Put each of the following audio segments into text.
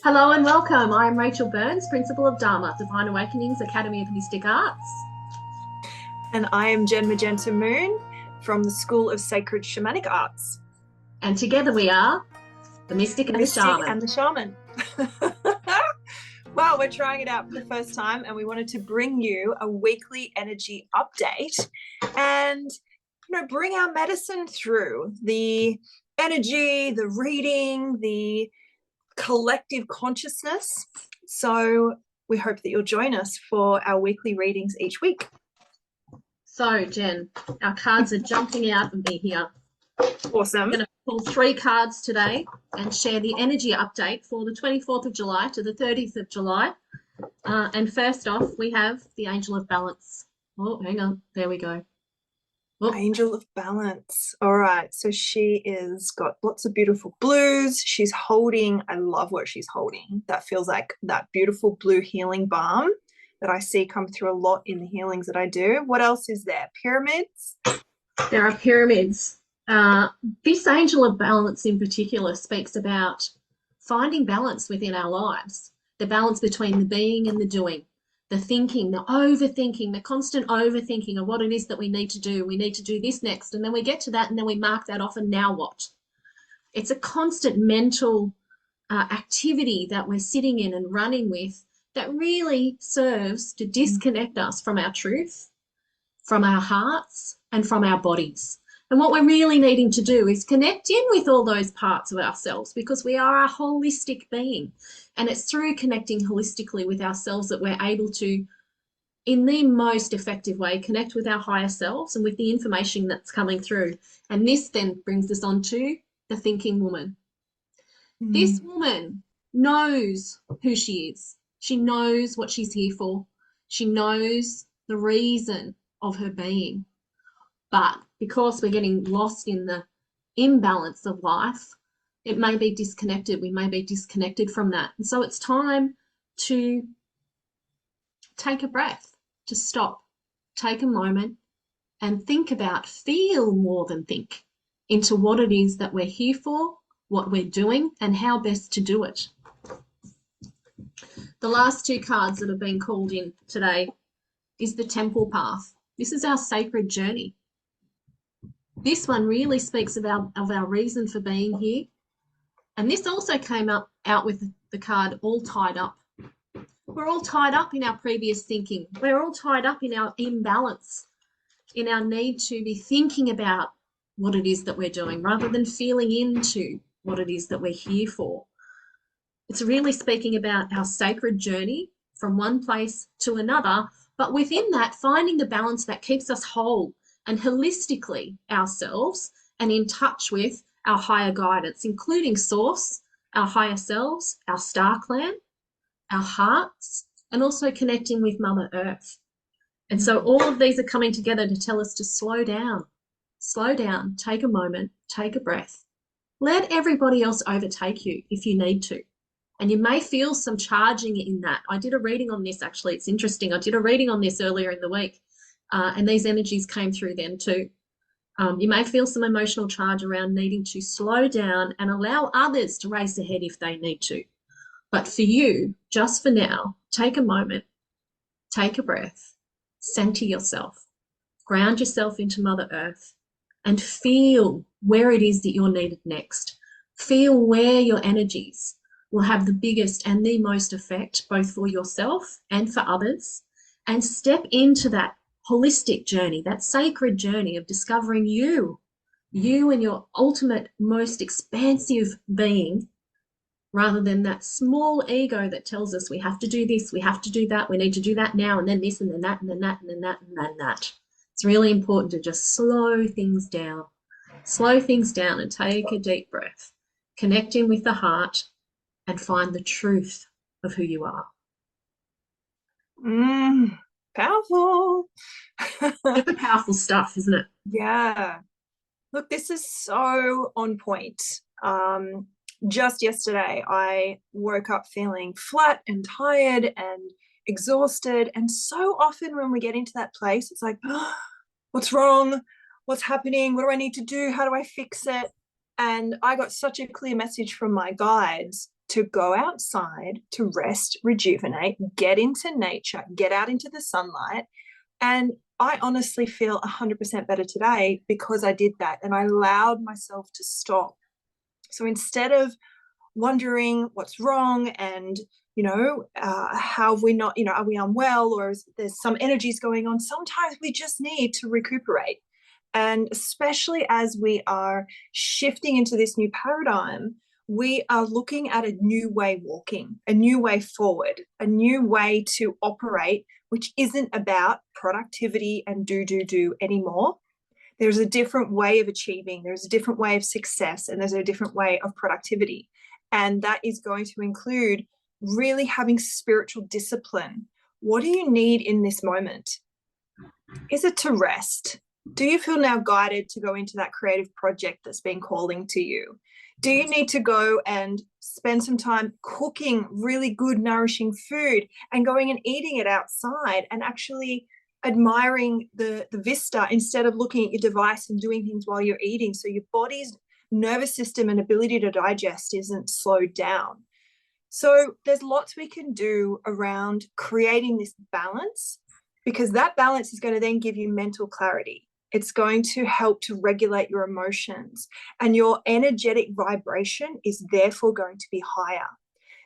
Hello and welcome. I am Rachel Burns, Principal of D.A.A.M.A, Divine Awakenings Academy of Mystic Arts. And I am Jen Majenta Moon from the School of Sacred Shamanic Arts. And together we are the Mystic and the Shaman. And the Shaman. Well, we're trying it out for the first time and we wanted to bring you a weekly energy update and bring our medicine through the energy, the reading, the collective consciousness. So we hope that you'll join us for our weekly readings each week. So, Jen, our cards are jumping out at me here. Awesome. I'm going to pull 3 cards today and share the energy update for the 24th of July to the 30th of July. And first off, we have the Angel of Balance. Oh, hang on. There we go. Oh. Angel of Balance. All right. So she is got lots of beautiful blues. She's holding, I love what she's holding. That feels like that beautiful blue healing balm that I see come through a lot in the healings that I do. What else is there? Pyramids? There are pyramids. This Angel of Balance in particular speaks about finding balance within our lives, the balance between the being and the doing, the thinking, the overthinking, the constant overthinking of what it is that we need to do. We need to do this next, and then we get to that and then we mark that off, and now what? It's a constant mental activity that we're sitting in and running with that really serves to disconnect us from our truth, from our hearts, and from our bodies. And what we're really needing to do is connect in with all those parts of ourselves, because we are a holistic being. And it's through connecting holistically with ourselves that we're able to, in the most effective way, connect with our higher selves and with the information that's coming through. And this then brings us on to the thinking woman. This woman knows who she is. She knows what she's here for. She knows the reason of her being. But because we're getting lost in the imbalance of life, it may be disconnected. We may be disconnected from that. And so it's time to take a breath, to stop, take a moment and think about, feel more than think, into what it is that we're here for, what we're doing, and how best to do it. The last 2 cards that have been called in today is the Temple Path. This is our sacred journey. This one really speaks of our reason for being here. And this also came out with the card all tied up. We're all tied up in our previous thinking. We're all tied up in our imbalance, in our need to be thinking about what it is that we're doing rather than feeling into what it is that we're here for. It's really speaking about our sacred journey from one place to another, but within that, finding the balance that keeps us whole and holistically ourselves and in touch with our higher guidance, including Source, our higher selves, our star clan, our hearts, and also connecting with Mother Earth. And so all of these are coming together to tell us to slow down, take a moment, take a breath. Let everybody else overtake you if you need to. And you may feel some charging in that. I did a reading on this, actually. It's interesting. I did a reading on this earlier in the week, and these energies came through then too. You may feel some emotional charge around needing to slow down and allow others to race ahead if they need to. But for you, just for now, take a moment, take a breath, center yourself, ground yourself into Mother Earth, and feel where it is that you're needed next. Feel where your energies will have the biggest and the most effect, both for yourself and for others, and step into that holistic journey, that sacred journey of discovering you and your ultimate, most expansive being, rather than that small ego that tells us we have to do this, we have to do that, we need to do that now, and then this, and then that, and then that, and then that, and then that. It's really important to just slow things down and take a deep breath, connect in with the heart, and find the truth of who you are. Powerful. Super powerful stuff, isn't it? Yeah. Look, this is so on point. Just yesterday, I woke up feeling flat and tired and exhausted. And so often when we get into that place, it's like, oh, what's wrong? What's happening? What do I need to do? How do I fix it? And I got such a clear message from my guides to go outside, to rest, rejuvenate, get into nature, get out into the sunlight. And I honestly feel 100% better today because I did that and I allowed myself to stop. So instead of wondering what's wrong and, how have we not, are we unwell or there's some energies going on, sometimes we just need to recuperate. And especially as we are shifting into this new paradigm, we are looking at a new way walking, a new way forward, a new way to operate, which isn't about productivity and do anymore. There's a different way of achieving, there's a different way of success, and there's a different way of productivity. And that is going to include really having spiritual discipline. What do you need in this moment? Is it to rest? Do you feel now guided to go into that creative project that's been calling to you? Do you need to go and spend some time cooking really good, nourishing food and going and eating it outside and actually admiring the vista instead of looking at your device and doing things while you're eating, so your body's nervous system and ability to digest isn't slowed down? So there's lots we can do around creating this balance, because that balance is going to then give you mental clarity. It's going to help to regulate your emotions, and your energetic vibration is therefore going to be higher.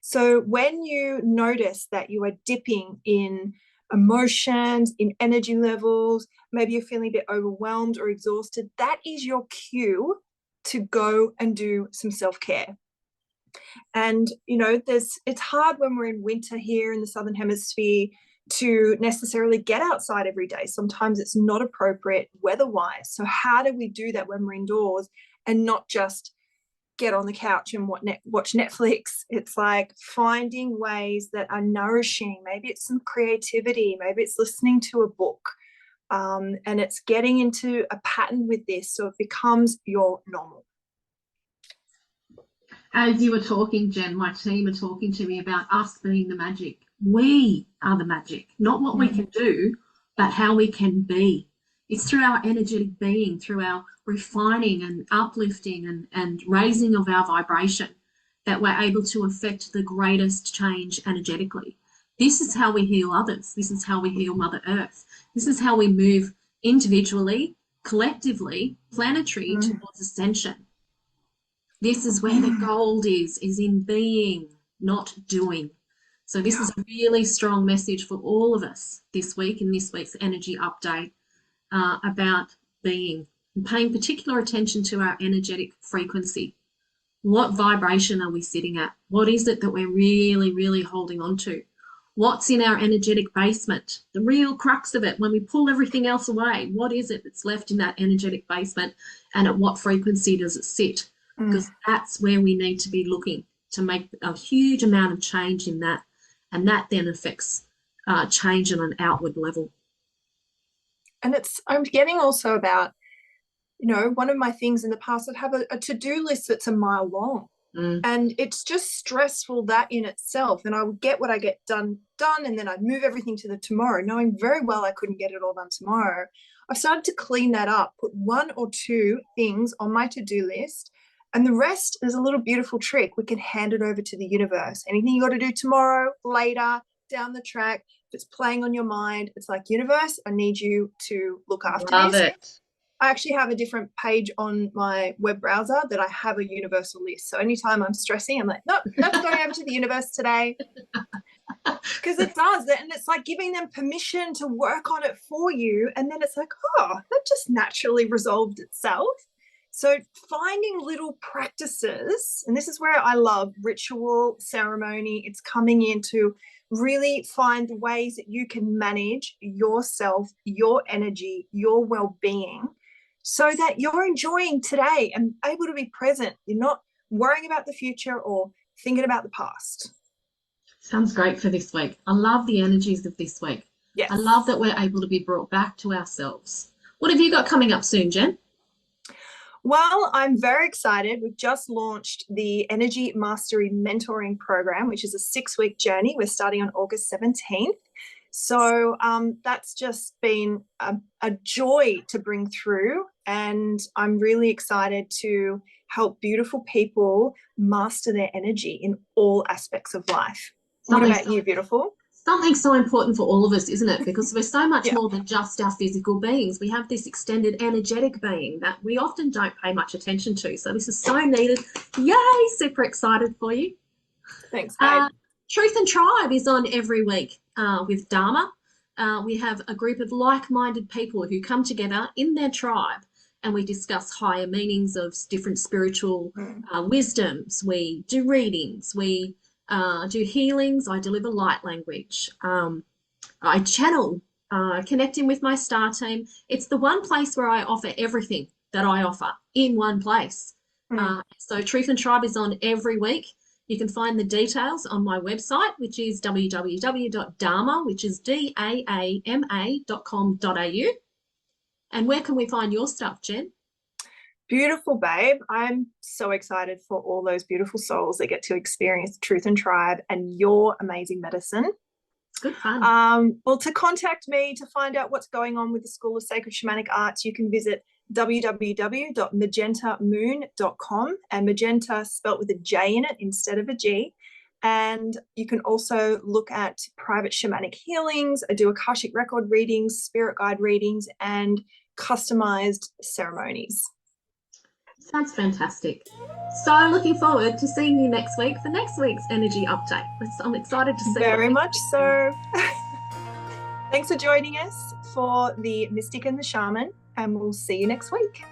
So when you notice that you are dipping in emotions, in energy levels, maybe you're feeling a bit overwhelmed or exhausted, that is your cue to go and do some self-care. And, it's hard when we're in winter here in the Southern Hemisphere to necessarily get outside every day. Sometimes it's not appropriate weather-wise. So how do we do that when we're indoors and not just get on the couch and watch Netflix? It's like finding ways that are nourishing. Maybe it's some creativity. Maybe it's listening to a book. And it's getting into a pattern with this so it becomes your normal. As you were talking, Jen, my team are talking to me about us being the magic. We are the magic, not what we can do, but how we can be. It's through our energetic being, through our refining and uplifting and raising of our vibration that we're able to affect the greatest change energetically. This is how we heal others. This is how we heal Mother Earth. This is how we move individually, collectively, planetary towards ascension. This is where the gold is in being, not doing. So this is a really strong message for all of us this week in this week's energy update about being and paying particular attention to our energetic frequency. What vibration are we sitting at? What is it that we're really, really holding on to? What's in our energetic basement? The real crux of it, when we pull everything else away, what is it that's left in that energetic basement, and at what frequency does it sit? Because that's where we need to be looking to make a huge amount of change in that, and that then affects change on an outward level. And I'm getting also about, one of my things in the past, I'd have a to-do list that's a mile long. And it's just stressful, that in itself. And I would get what I get done, and then I'd move everything to the tomorrow, knowing very well I couldn't get it all done tomorrow. I've started to clean that up, put 1 or 2 things on my to-do list, and the rest is a little beautiful trick. We can hand it over to the universe. Anything you got to do tomorrow, later, down the track, if it's playing on your mind, it's like, universe, I need you to look after Love this. it. I actually have a different page on my web browser that I have a universal list. So anytime I'm stressing, I'm like, nope, going over to the universe today. Because it does that. And it's like giving them permission to work on it for you. And then it's like, oh, that just naturally resolved itself. So finding little practices, and this is where I love ritual, ceremony. It's coming in to really find ways that you can manage yourself, your energy, your well-being, so that you're enjoying today and able to be present. You're not worrying about the future or thinking about the past. Sounds great for this week. I love the energies of this week. Yes. I love that we're able to be brought back to ourselves. What have you got coming up soon, Jen? Well, I'm very excited. We've just launched the Energy Mastery Mentoring Program, which is a 6-week journey. We're starting on August 17th. So that's just been a joy to bring through. And I'm really excited to help beautiful people master their energy in all aspects of life. Something What about you, beautiful? Something so important for all of us, isn't it? Because we're so much Yeah. more than just our physical beings. We have this extended energetic being that we often don't pay much attention to. So this is so needed. Yay! Super excited for you. Thanks, babe. Truth and Tribe is on every week with D.A.A.M.A. We have a group of like-minded people who come together in their tribe, and we discuss higher meanings of different spiritual wisdoms. We do readings. We do healings. I deliver light language. I channel, connecting with my star team. It's the one place where I offer everything that I offer in one place. So Truth and Tribe is on every week. You can find the details on my website, which is www.D.A.A.M.A, which is DAAMA.com.au. And where can we find your stuff, Jen? Beautiful, babe. I'm so excited for all those beautiful souls that get to experience Truth and Tribe and your amazing medicine. Good fun. Well, to contact me to find out what's going on with the School of Sacred Shamanic Arts, you can visit www.majentamoon.com, and Majenta spelt with a J in it instead of a G. And you can also look at private shamanic healings. I do Akashic record readings, spirit guide readings, and customized ceremonies. Sounds fantastic. So looking forward to seeing you next week for next week's energy update. I'm excited to see. Very much so. Thanks for joining us for the Mystic and the Shaman, and we'll see you next week.